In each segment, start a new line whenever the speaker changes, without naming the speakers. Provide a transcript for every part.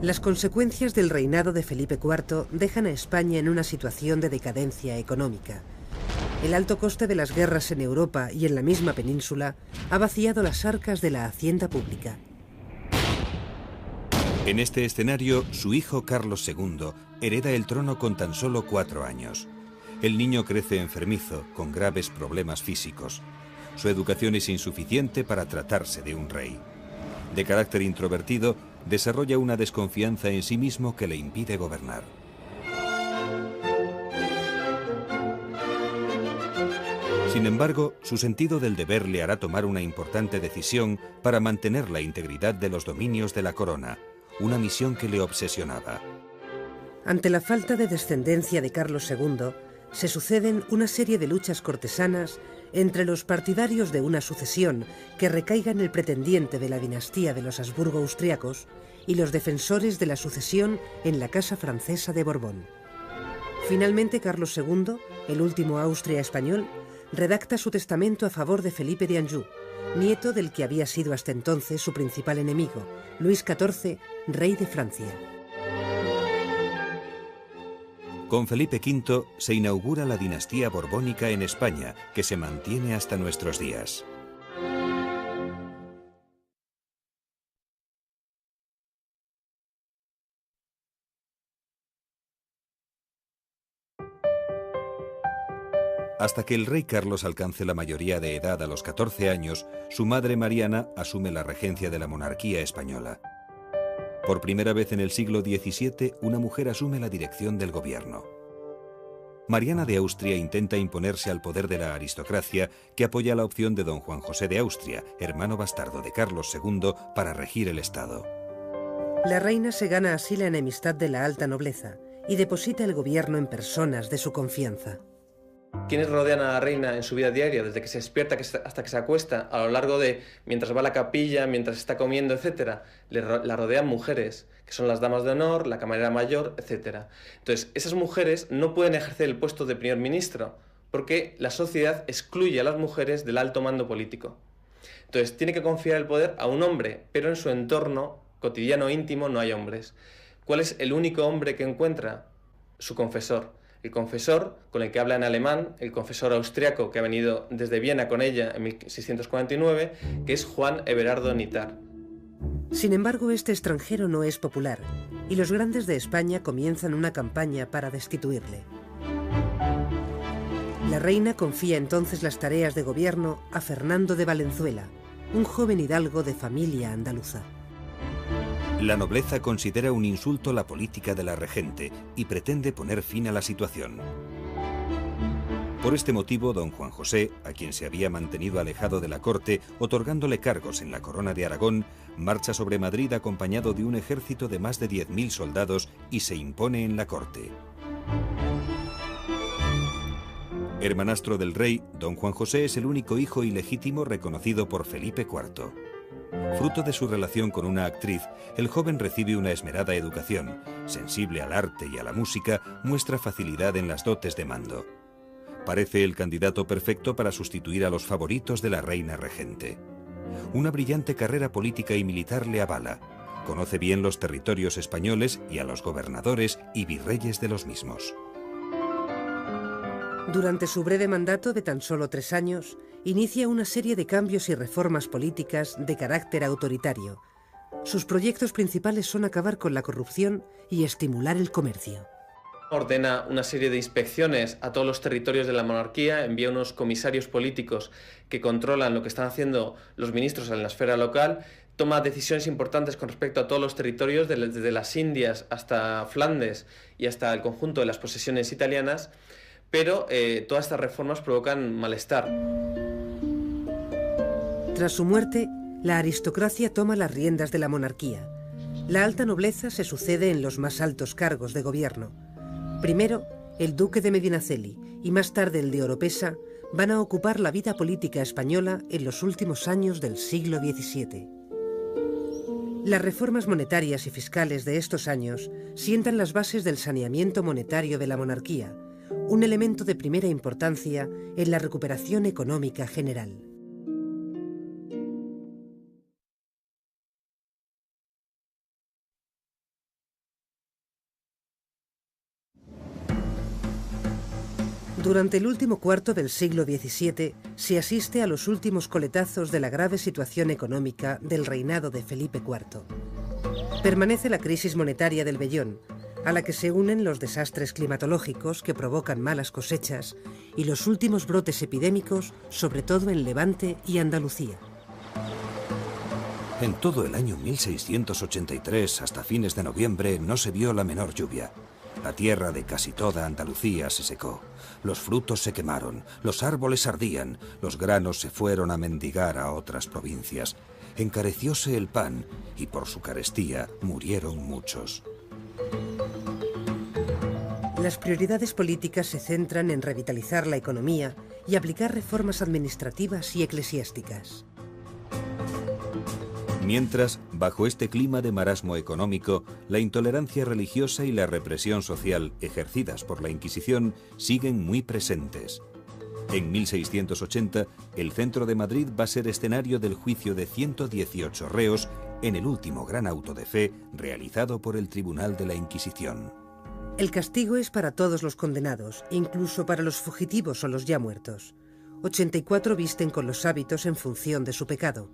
Las consecuencias del reinado de Felipe IV dejan a España en una situación de decadencia económica. El alto coste de las guerras en Europa y en la misma península ha vaciado las arcas de la hacienda pública.
En este escenario, su hijo Carlos II hereda el trono con tan solo 4 años. El niño crece enfermizo, con graves problemas físicos. Su educación es insuficiente para tratarse de un rey. De carácter introvertido, desarrolla una desconfianza en sí mismo que le impide gobernar. Sin embargo, su sentido del deber le hará tomar una importante decisión para mantener la integridad de los dominios de la corona, una misión que le obsesionaba.
Ante la falta de descendencia de Carlos II, se suceden una serie de luchas cortesanas entre los partidarios de una sucesión que recaiga en el pretendiente de la dinastía de los Habsburgo austriacos y los defensores de la sucesión en la Casa Francesa de Borbón. Finalmente, Carlos II, el último Austria español, redacta su testamento a favor de Felipe de Anjou, nieto del que había sido hasta entonces su principal enemigo, Luis XIV, rey de Francia.
Con Felipe V se inaugura la dinastía borbónica en España, que se mantiene hasta nuestros días. Hasta que el rey Carlos alcance la mayoría de edad a los 14 años, su madre Mariana asume la regencia de la monarquía española. Por primera vez en el siglo XVII, una mujer asume la dirección del gobierno. Mariana de Austria intenta imponerse al poder de la aristocracia, que apoya la opción de don Juan José de Austria, hermano bastardo de Carlos II, para regir el Estado.
La reina se gana así la enemistad de la alta nobleza y deposita el gobierno en personas de su confianza.
¿Quiénes rodean a la reina en su vida diaria, desde que se despierta hasta que se acuesta, a lo largo de, mientras va a la capilla, mientras está comiendo, etcétera? La rodean mujeres, que son las damas de honor, la camarera mayor, etcétera. Entonces, esas mujeres no pueden ejercer el puesto de primer ministro, porque la sociedad excluye a las mujeres del alto mando político. Entonces, tiene que confiar el poder a un hombre, pero en su entorno cotidiano íntimo no hay hombres. ¿Cuál es el único hombre que encuentra? Su confesor. El confesor con el que habla en alemán, el confesor austriaco que ha venido desde Viena con ella en 1649, que es Juan Everardo Nitar.
Sin embargo, este extranjero no es popular, y los grandes de España comienzan una campaña para destituirle. La reina confía entonces las tareas de gobierno a Fernando de Valenzuela, un joven hidalgo de familia andaluza.
La nobleza considera un insulto la política de la regente y pretende poner fin a la situación. Por este motivo, don Juan José, a quien se había mantenido alejado de la corte, otorgándole cargos en la corona de Aragón, marcha sobre Madrid acompañado de un ejército de más de 10.000 soldados y se impone en la corte. Hermanastro del rey, don Juan José es el único hijo ilegítimo reconocido por Felipe IV. Fruto de su relación con una actriz, el joven recibe una esmerada educación. Sensible al arte y a la música, muestra facilidad en las dotes de mando. Parece el candidato perfecto para sustituir a los favoritos de la reina regente. Una brillante carrera política y militar le avala. Conoce bien los territorios españoles y a los gobernadores y virreyes de los mismos.
Durante su breve mandato de tan solo 3 años, inicia una serie de cambios y reformas políticas de carácter autoritario. Sus proyectos principales son acabar con la corrupción y estimular el comercio.
Ordena una serie de inspecciones a todos los territorios de la monarquía, envía unos comisarios políticos que controlan lo que están haciendo los ministros en la esfera local, toma decisiones importantes con respecto a todos los territorios, desde las Indias hasta Flandes y hasta el conjunto de las posesiones italianas, pero todas estas reformas provocan malestar.
Tras su muerte, la aristocracia toma las riendas de la monarquía. La alta nobleza se sucede en los más altos cargos de gobierno. Primero, el duque de Medinaceli y más tarde el de Oropesa van a ocupar la vida política española en los últimos años del siglo XVII. Las reformas monetarias y fiscales de estos años sientan las bases del saneamiento monetario de la monarquía, un elemento de primera importancia en la recuperación económica general. Durante el último cuarto del siglo XVII se asiste a los últimos coletazos de la grave situación económica del reinado de Felipe IV. Permanece la crisis monetaria del vellón, a la que se unen los desastres climatológicos que provocan malas cosechas y los últimos brotes epidémicos, sobre todo en Levante y Andalucía.
En todo el año 1683 hasta fines de noviembre no se vio la menor lluvia. La tierra de casi toda Andalucía se secó, los frutos se quemaron, los árboles ardían, los granos se fueron a mendigar a otras provincias. Encarecióse el pan y por su carestía murieron muchos.
Las prioridades políticas se centran en revitalizar la economía y aplicar reformas administrativas y eclesiásticas.
Mientras, bajo este clima de marasmo económico, la intolerancia religiosa y la represión social ejercidas por la Inquisición siguen muy presentes. En 1680, el centro de Madrid va a ser escenario del juicio de 118 reos en el último gran auto de fe realizado por el Tribunal de la Inquisición.
El castigo es para todos los condenados, incluso para los fugitivos o los ya muertos. 84 visten con los hábitos en función de su pecado.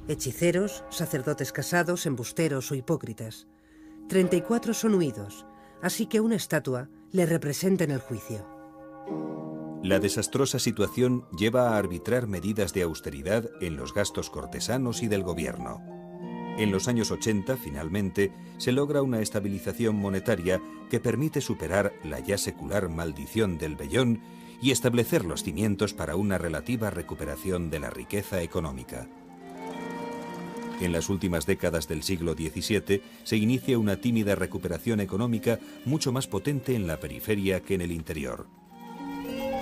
Hechiceros, sacerdotes casados, embusteros o hipócritas. 34 son huidos, así que una estatua le representa en el juicio.
La desastrosa situación lleva a arbitrar medidas de austeridad en los gastos cortesanos y del gobierno. En los años 80, finalmente, se logra una estabilización monetaria que permite superar la ya secular maldición del vellón y establecer los cimientos para una relativa recuperación de la riqueza económica. En las últimas décadas del siglo XVII se inicia una tímida recuperación económica mucho más potente en la periferia que en el interior.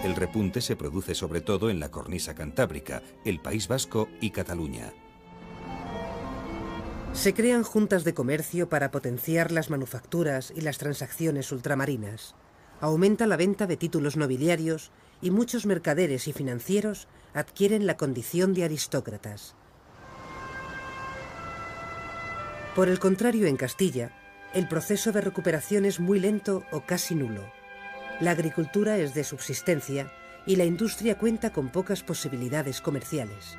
El repunte se produce sobre todo en la cornisa cantábrica, el País Vasco y Cataluña.
Se crean juntas de comercio para potenciar las manufacturas y las transacciones ultramarinas. Aumenta la venta de títulos nobiliarios y muchos mercaderes y financieros adquieren la condición de aristócratas. Por el contrario, en Castilla, el proceso de recuperación es muy lento o casi nulo. La agricultura es de subsistencia y la industria cuenta con pocas posibilidades comerciales.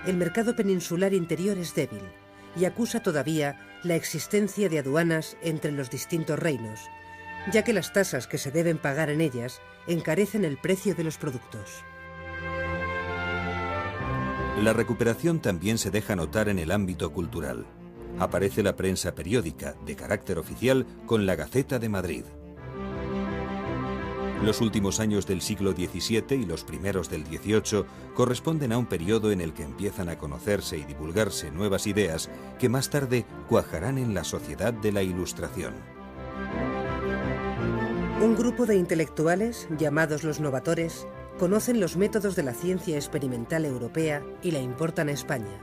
El mercado peninsular interior es débil y acusa todavía la existencia de aduanas entre los distintos reinos, ya que las tasas que se deben pagar en ellas encarecen el precio de los productos.
La recuperación también se deja notar en el ámbito cultural. Aparece la prensa periódica, de carácter oficial, con la Gaceta de Madrid. Los últimos años del siglo XVII y los primeros del XVIII corresponden a un periodo en el que empiezan a conocerse y divulgarse nuevas ideas que más tarde cuajarán en la sociedad de la Ilustración.
Un grupo de intelectuales, llamados los novatores, conocen los métodos de la ciencia experimental europea y la importan a España.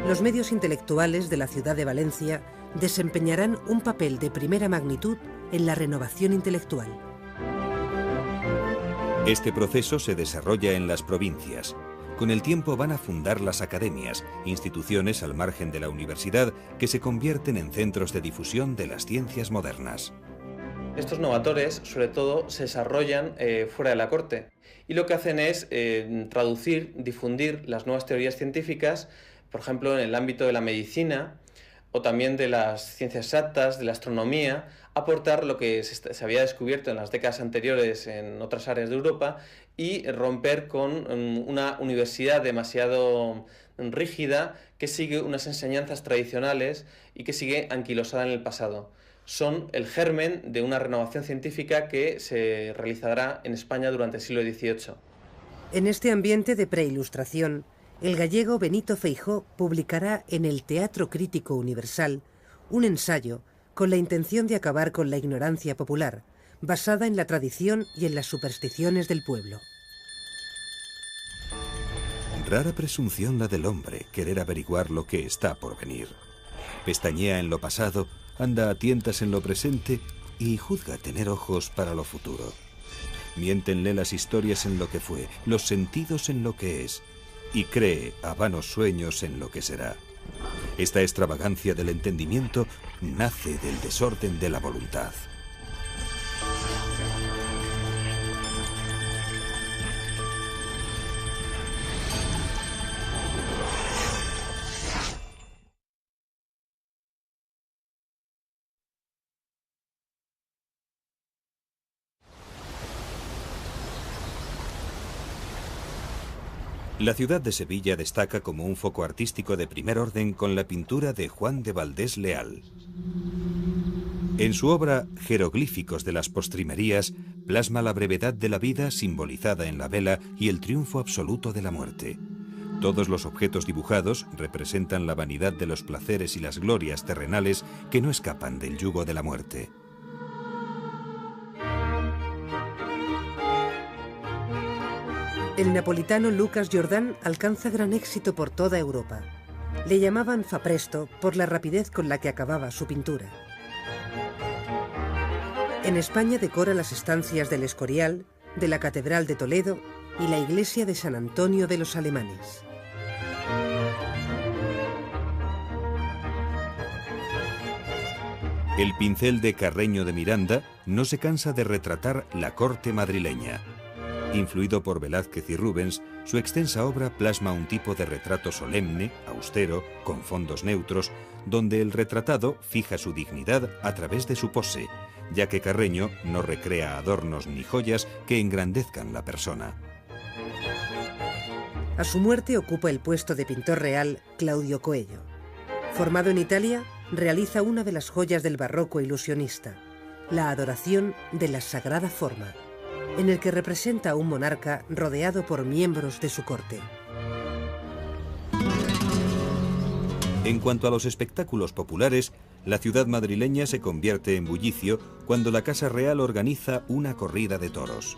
Los medios intelectuales de la ciudad de Valencia desempeñarán un papel de primera magnitud en la renovación intelectual.
Este proceso se desarrolla en las provincias. Con el tiempo van a fundar las academias, instituciones al margen de la universidad que se convierten en centros de difusión de las ciencias modernas.
Estos novatores, sobre todo, se desarrollan fuera de la corte y lo que hacen es traducir, difundir las nuevas teorías científicas, por ejemplo, en el ámbito de la medicina o también de las ciencias exactas, de la astronomía, aportar lo que se había descubierto en las décadas anteriores en otras áreas de Europa y romper con una universidad demasiado rígida que sigue unas enseñanzas tradicionales y que sigue anquilosada en el pasado. Son el germen de una renovación científica que se realizará en España durante el siglo XVIII.
En este ambiente de preilustración, el gallego Benito Feijóo publicará en el Teatro Crítico Universal un ensayo con la intención de acabar con la ignorancia popular, basada en la tradición y en las supersticiones del pueblo.
Rara presunción la del hombre, querer averiguar lo que está por venir. Pestañea en lo pasado, anda a tientas en lo presente y juzga tener ojos para lo futuro. Miéntenle las historias en lo que fue, los sentidos en lo que es, y cree a vanos sueños en lo que será. Esta extravagancia del entendimiento nace del desorden de la voluntad. La ciudad de Sevilla destaca como un foco artístico de primer orden con la pintura de Juan de Valdés Leal. En su obra Jeroglíficos de las Postrimerías plasma la brevedad de la vida simbolizada en la vela y el triunfo absoluto de la muerte. Todos los objetos dibujados representan la vanidad de los placeres y las glorias terrenales que no escapan del yugo de la muerte.
El napolitano Lucas Jordán alcanza gran éxito por toda Europa. Le llamaban fa presto por la rapidez con la que acababa su pintura. En España decora las estancias del Escorial, de la Catedral de Toledo y la iglesia de San Antonio de los Alemanes.
El pincel de Carreño de Miranda no se cansa de retratar la corte madrileña. Influido por Velázquez y Rubens, su extensa obra plasma un tipo de retrato solemne, austero, con fondos neutros, donde el retratado fija su dignidad a través de su pose, ya que Carreño no recrea adornos ni joyas que engrandezcan la persona.
A su muerte ocupa el puesto de pintor real Claudio Coello. Formado en Italia, realiza una de las joyas del barroco ilusionista, la Adoración de la Sagrada Forma, en el que representa a un monarca rodeado por miembros de su corte.
En cuanto a los espectáculos populares, la ciudad madrileña se convierte en bullicio cuando la Casa Real organiza una corrida de toros.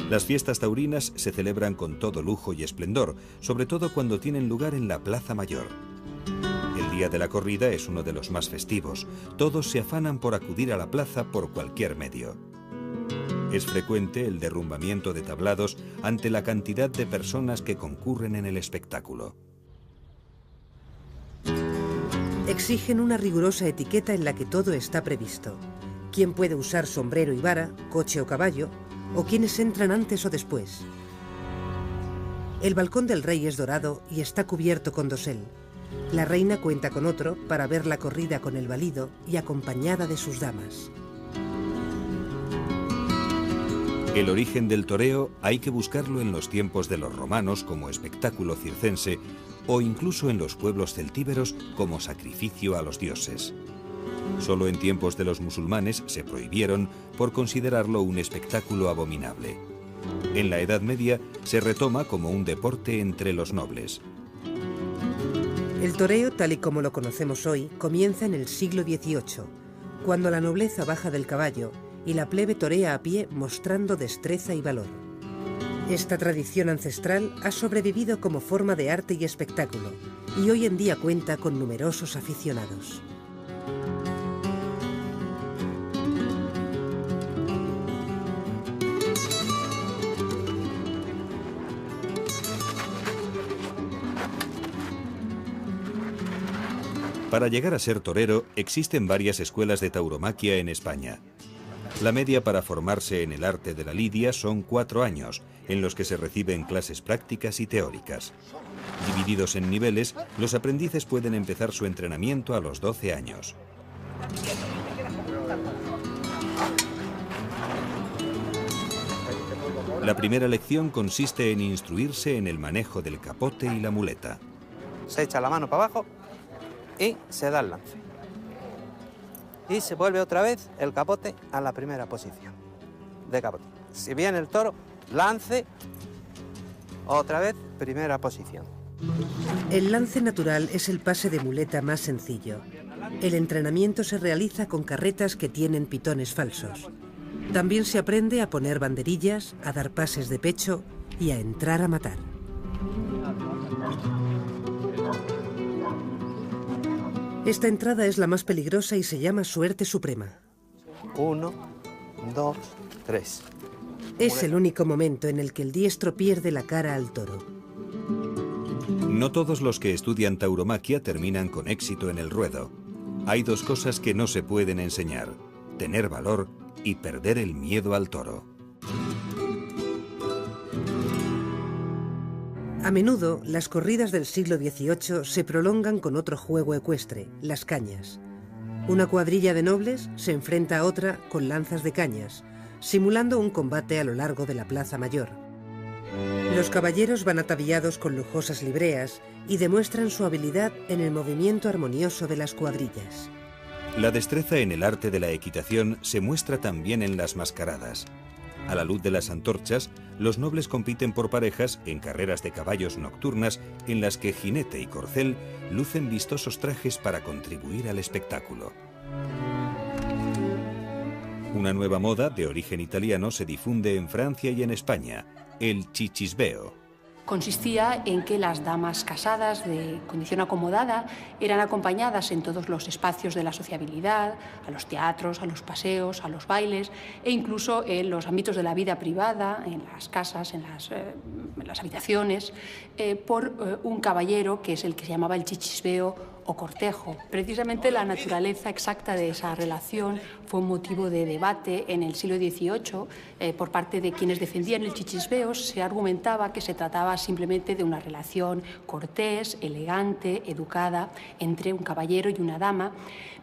Las fiestas taurinas se celebran con todo lujo y esplendor, sobre todo cuando tienen lugar en la Plaza Mayor. El día de la corrida es uno de los más festivos. Todos se afanan por acudir a la plaza por cualquier medio. Es frecuente el derrumbamiento de tablados ante la cantidad de personas que concurren en el espectáculo.
Exigen una rigurosa etiqueta en la que todo está previsto. Quién puede usar sombrero y vara, coche o caballo, o quiénes entran antes o después. El balcón del rey es dorado y está cubierto con dosel. La reina cuenta con otro para ver la corrida con el valido y acompañada de sus damas.
El origen del toreo hay que buscarlo en los tiempos de los romanos como espectáculo circense o incluso en los pueblos celtíberos como sacrificio a los dioses. Solo en tiempos de los musulmanes se prohibieron por considerarlo un espectáculo abominable. En la Edad Media se retoma como un deporte entre los nobles.
El toreo, tal y como lo conocemos hoy, comienza en el siglo XVIII, cuando la nobleza baja del caballo y la plebe torea a pie mostrando destreza y valor. Esta tradición ancestral ha sobrevivido como forma de arte y espectáculo, y hoy en día cuenta con numerosos aficionados.
Para llegar a ser torero existen varias escuelas de tauromaquia en España. La media para formarse en el arte de la lidia son 4 años, en los que se reciben clases prácticas y teóricas. Divididos en niveles, los aprendices pueden empezar su entrenamiento a los 12 años. La primera lección consiste en instruirse en el manejo del capote y la muleta.
Se echa la mano para abajo y se da el lance. Y se vuelve otra vez el capote a la primera posición de capote. Si viene el toro, lance, otra vez primera posición.
El lance natural es el pase de muleta más sencillo. El entrenamiento se realiza con carretas que tienen pitones falsos. También se aprende a poner banderillas, a dar pases de pecho y a entrar a matar. Esta entrada es la más peligrosa y se llama suerte suprema.
1, 2, 3.
Es el único momento en el que el diestro pierde la cara al toro.
No todos los que estudian tauromaquia terminan con éxito en el ruedo. Hay 2 cosas que no se pueden enseñar: tener valor y perder el miedo al toro.
A menudo, las corridas del siglo XVIII se prolongan con otro juego ecuestre, las cañas. Una cuadrilla de nobles se enfrenta a otra con lanzas de cañas, simulando un combate a lo largo de la Plaza Mayor. Los caballeros van ataviados con lujosas libreas y demuestran su habilidad en el movimiento armonioso de las cuadrillas.
La destreza en el arte de la equitación se muestra también en las mascaradas. A la luz de las antorchas, los nobles compiten por parejas en carreras de caballos nocturnas en las que jinete y corcel lucen vistosos trajes para contribuir al espectáculo. Una nueva moda de origen italiano se difunde en Francia y en España, el chichisbeo.
Consistía en que las damas casadas de condición acomodada eran acompañadas en todos los espacios de la sociabilidad, a los teatros, a los paseos, a los bailes e incluso en los ámbitos de la vida privada, en las casas, en las habitaciones, por un caballero que es el que se llamaba el chichisbeo o cortejo. Precisamente la naturaleza exacta de esa relación fue un motivo de debate en el siglo XVIII por parte de quienes defendían el chichisbeo. Se argumentaba que se trataba simplemente de una relación cortés, elegante, educada entre un caballero y una dama,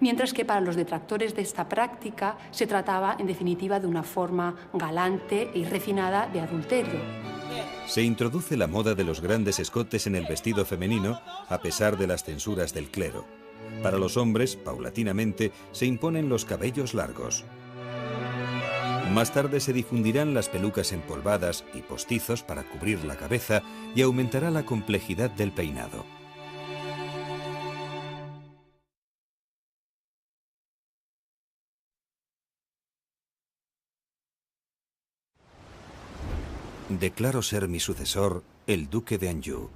mientras que para los detractores de esta práctica se trataba en definitiva de una forma galante y refinada de adulterio.
Se introduce la moda de los grandes escotes en el vestido femenino, a pesar de las censuras del clero. Para los hombres, paulatinamente, se imponen los cabellos largos. Más tarde se difundirán las pelucas empolvadas y postizos para cubrir la cabeza y aumentará la complejidad del peinado. Declaro ser mi sucesor el duque de Anjou,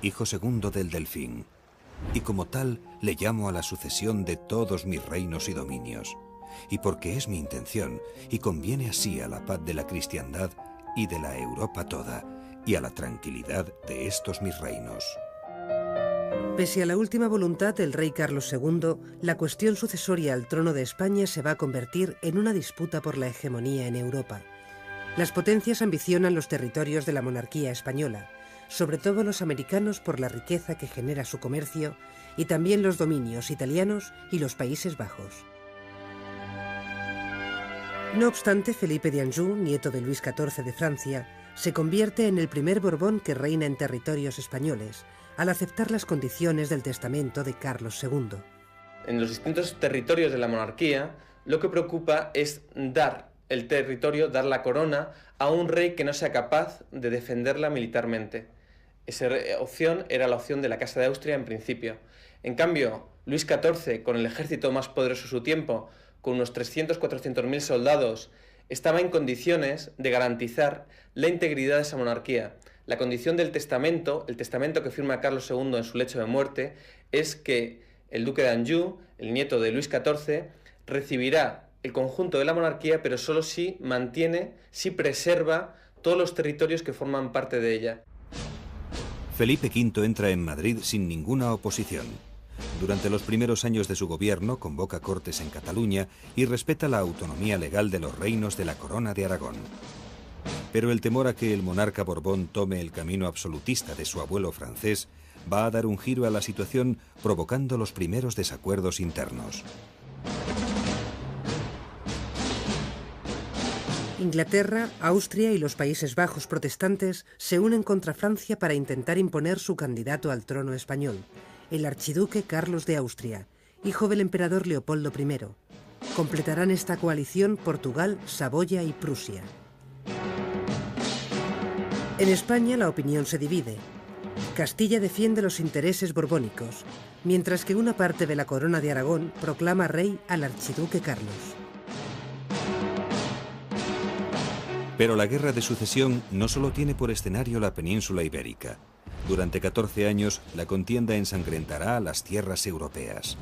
hijo segundo del Delfín, y como tal le llamo a la sucesión de todos mis reinos y dominios, y porque es mi intención y conviene así a la paz de la cristiandad y de la Europa toda, y a la tranquilidad de estos mis reinos.
Pese a la última voluntad del rey Carlos II, la cuestión sucesoria al trono de España se va a convertir en una disputa por la hegemonía en Europa. Las potencias ambicionan los territorios de la monarquía española, sobre todo los americanos por la riqueza que genera su comercio, y también los dominios italianos y los Países Bajos. No obstante, Felipe de Anjou, nieto de Luis XIV de Francia, se convierte en el primer Borbón que reina en territorios españoles, al aceptar las condiciones del testamento de Carlos II.
En los distintos territorios de la monarquía, lo que preocupa es dar el territorio, dar la corona a un rey que no sea capaz de defenderla militarmente. Esa opción era la opción de la Casa de Austria en principio. En cambio, Luis XIV, con el ejército más poderoso de su tiempo, con unos 300-400.000 soldados, estaba en condiciones de garantizar la integridad de esa monarquía. La condición del testamento, el testamento que firma Carlos II en su lecho de muerte, es que el duque de Anjou, el nieto de Luis XIV, recibirá el conjunto de la monarquía, pero solo si mantiene, si preserva todos los territorios que forman parte de ella.
Felipe V entra en Madrid sin ninguna oposición. Durante los primeros años de su gobierno convoca cortes en Cataluña y respeta la autonomía legal de los reinos de la Corona de Aragón. Pero el temor a que el monarca Borbón tome el camino absolutista de su abuelo francés va a dar un giro a la situación, provocando los primeros desacuerdos internos.
Inglaterra, Austria y los Países Bajos protestantes se unen contra Francia para intentar imponer su candidato al trono español, el archiduque Carlos de Austria, hijo del emperador Leopoldo I. Completarán esta coalición Portugal, Saboya y Prusia. En España la opinión se divide. Castilla defiende los intereses borbónicos, mientras que una parte de la corona de Aragón proclama rey al archiduque Carlos.
Pero la guerra de sucesión no solo tiene por escenario la península ibérica. Durante 14 años, la contienda ensangrentará a las tierras europeas.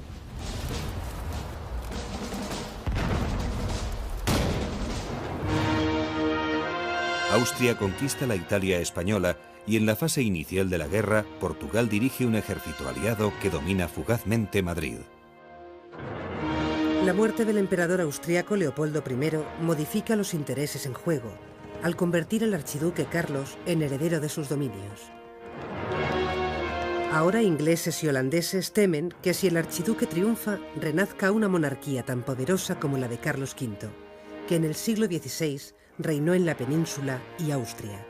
Austria conquista la Italia española y en la fase inicial de la guerra, Portugal dirige un ejército aliado que domina fugazmente Madrid.
La muerte del emperador austriaco Leopoldo I modifica los intereses en juego, al convertir al archiduque Carlos en heredero de sus dominios. Ahora ingleses y holandeses temen que si el archiduque triunfa, renazca una monarquía tan poderosa como la de Carlos V, que en el siglo XVI reinó en la península y Austria.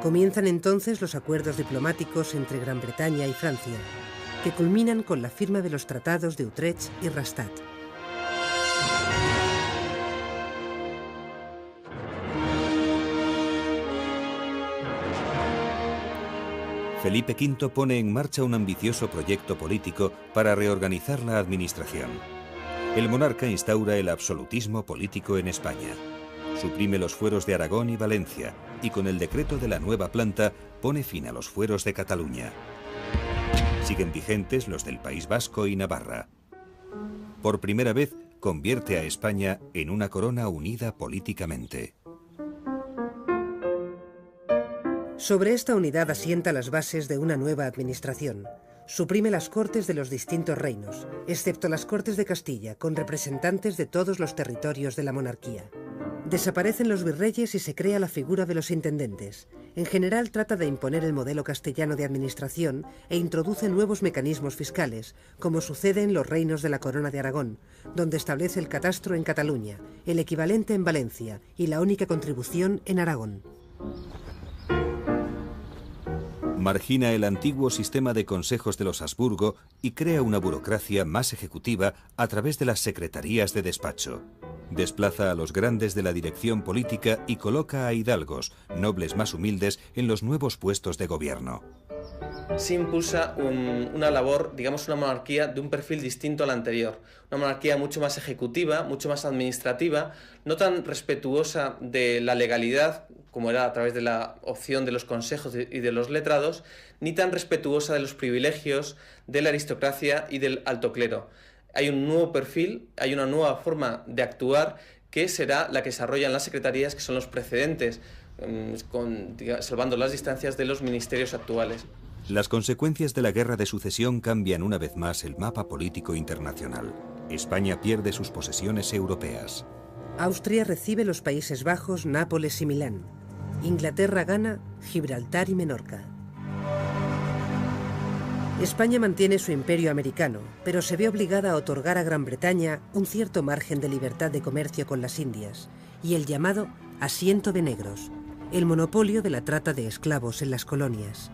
Comienzan entonces los acuerdos diplomáticos entre Gran Bretaña y Francia, que culminan con la firma de los tratados de Utrecht y Rastatt.
Felipe V pone en marcha un ambicioso proyecto político para reorganizar la administración. El monarca instaura el absolutismo político en España. Suprime los fueros de Aragón y Valencia y con el decreto de la nueva planta pone fin a los fueros de Cataluña. Siguen vigentes los del País Vasco y Navarra. Por primera vez convierte a España en una corona unida políticamente.
Sobre esta unidad asienta las bases de una nueva administración. Suprime las cortes de los distintos reinos, excepto las Cortes de Castilla, con representantes de todos los territorios de la monarquía. Desaparecen los virreyes y se crea la figura de los intendentes. En general trata de imponer el modelo castellano de administración e introduce nuevos mecanismos fiscales, como sucede en los reinos de la Corona de Aragón, donde establece el catastro en Cataluña, el equivalente en Valencia y la única contribución en Aragón.
Margina el antiguo sistema de consejos de los Habsburgo y crea una burocracia más ejecutiva a través de las secretarías de despacho. Desplaza a los grandes de la dirección política y coloca a hidalgos, nobles más humildes, en los nuevos puestos de gobierno.
Se impulsa una labor, digamos una monarquía de un perfil distinto al anterior. Una monarquía mucho más ejecutiva, mucho más administrativa, no tan respetuosa de la legalidad, como era a través de la opción de los consejos y de los letrados, ni tan respetuosa de los privilegios de la aristocracia y del alto clero. Hay un nuevo perfil, hay una nueva forma de actuar que será la que desarrollan las secretarías, que son los precedentes, salvando las distancias de los ministerios actuales.
Las consecuencias de la guerra de sucesión cambian una vez más el mapa político internacional. España pierde sus posesiones europeas.
Austria recibe los Países Bajos, Nápoles y Milán. Inglaterra gana Gibraltar y Menorca. España mantiene su imperio americano, pero se ve obligada a otorgar a Gran Bretaña un cierto margen de libertad de comercio con las Indias y el llamado asiento de negros, el monopolio de la trata de esclavos en las colonias.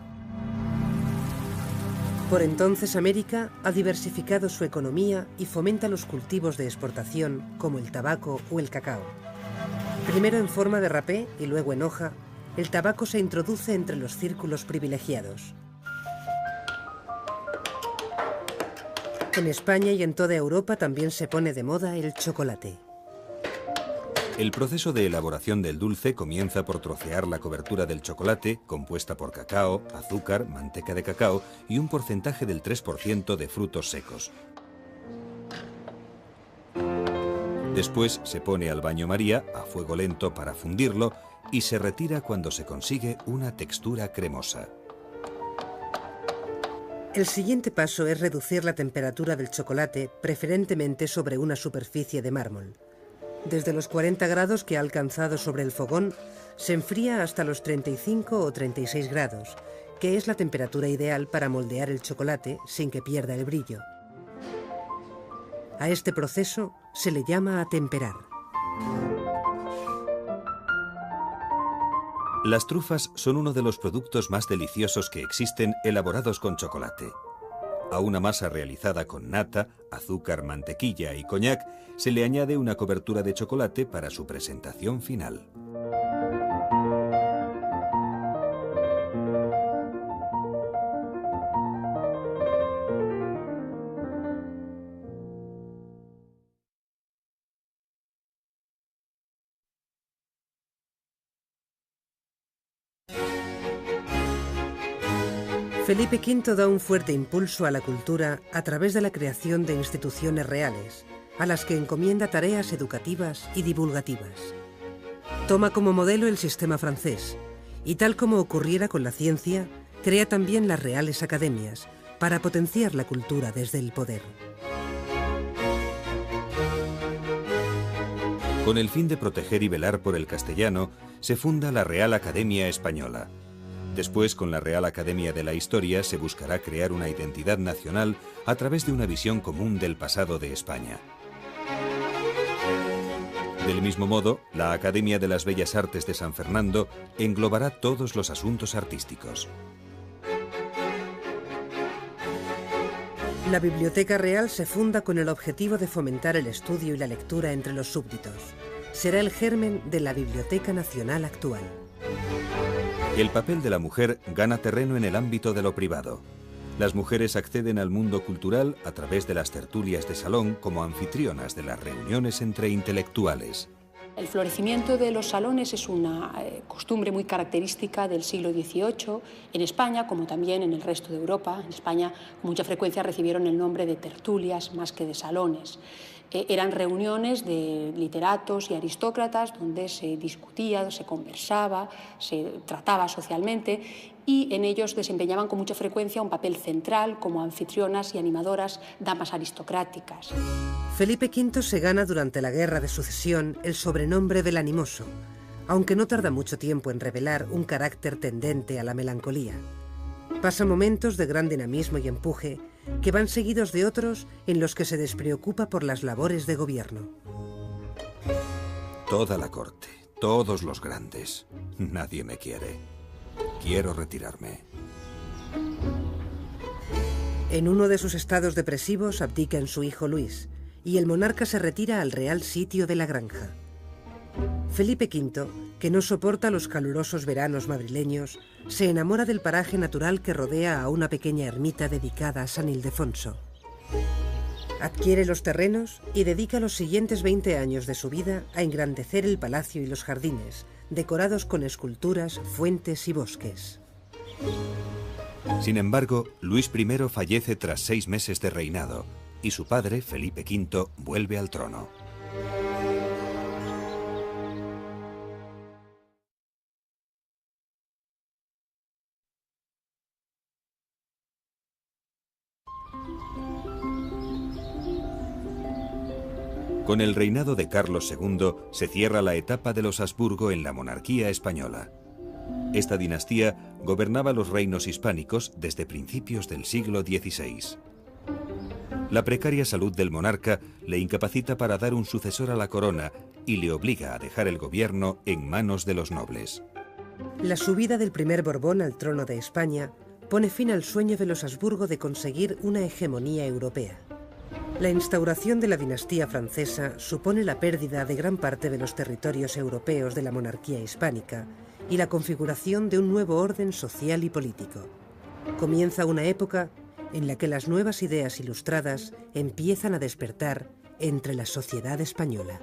Por entonces América ha diversificado su economía y fomenta los cultivos de exportación como el tabaco o el cacao. Primero en forma de rapé y luego en hoja, el tabaco se introduce entre los círculos privilegiados. En España y en toda Europa también se pone de moda el chocolate.
El proceso de elaboración del dulce comienza por trocear la cobertura del chocolate, compuesta por cacao, azúcar, manteca de cacao y un porcentaje del 3% de frutos secos. Después se pone al baño María a fuego lento para fundirlo y se retira cuando se consigue una textura cremosa.
El siguiente paso es reducir la temperatura del chocolate, preferentemente sobre una superficie de mármol. Desde los 40 grados que ha alcanzado sobre el fogón, se enfría hasta los 35 o 36 grados, que es la temperatura ideal para moldear el chocolate sin que pierda el brillo. A este proceso se le llama atemperar.
Las trufas son uno de los productos más deliciosos que existen elaborados con chocolate. A una masa realizada con nata, azúcar, mantequilla y coñac se le añade una cobertura de chocolate para su presentación final.
Felipe V da un fuerte impulso a la cultura a través de la creación de instituciones reales, a las que encomienda tareas educativas y divulgativas. Toma como modelo el sistema francés, y tal como ocurriera con la ciencia, crea también las reales academias, para potenciar la cultura desde el poder.
Con el fin de proteger y velar por el castellano, se funda la Real Academia Española. Después, con la Real Academia de la Historia, se buscará crear una identidad nacional a través de una visión común del pasado de España. Del mismo modo, la Academia de las Bellas Artes de San Fernando englobará todos los asuntos artísticos.
La Biblioteca Real se funda con el objetivo de fomentar el estudio y la lectura entre los súbditos. Será el germen de la Biblioteca Nacional actual.
El papel de la mujer gana terreno en el ámbito de lo privado. Las mujeres acceden al mundo cultural a través de las tertulias de salón como anfitrionas de las reuniones entre intelectuales.
El florecimiento de los salones es una costumbre muy característica del siglo XVIII en España, como también en el resto de Europa. En España, con mucha frecuencia recibieron el nombre de tertulias más que de salones. Eran reuniones de literatos y aristócratas donde se discutía, se conversaba, se trataba socialmente y en ellos desempeñaban con mucha frecuencia un papel central como anfitrionas y animadoras damas aristocráticas.
Felipe V se gana durante la Guerra de Sucesión el sobrenombre del Animoso, aunque no tarda mucho tiempo en revelar un carácter tendente a la melancolía. Pasa momentos de gran dinamismo y empuje que van seguidos de otros en los que se despreocupa por las labores de gobierno.
Toda la corte, todos los grandes. Nadie me quiere. Quiero retirarme.
En uno de sus estados depresivos abdica en su hijo Luis, y el monarca se retira al Real Sitio de la Granja. Felipe V, que no soporta los calurosos veranos madrileños, se enamora del paraje natural que rodea a una pequeña ermita dedicada a San Ildefonso. Adquiere los terrenos y dedica los siguientes 20 años de su vida a engrandecer el palacio y los jardines, decorados con esculturas, fuentes y bosques.
Sin embargo, Luis I fallece tras 6 meses de reinado y su padre, Felipe V, vuelve al trono. Con el reinado de Carlos II se cierra la etapa de los Habsburgo en la monarquía española. Esta dinastía gobernaba los reinos hispánicos desde principios del siglo XVI. La precaria salud del monarca le incapacita para dar un sucesor a la corona y le obliga a dejar el gobierno en manos de los nobles.
La subida del primer Borbón al trono de España pone fin al sueño de los Habsburgo de conseguir una hegemonía europea. La instauración de la dinastía francesa supone la pérdida de gran parte de los territorios europeos de la monarquía hispánica y la configuración de un nuevo orden social y político. Comienza una época en la que las nuevas ideas ilustradas empiezan a despertar entre la sociedad española.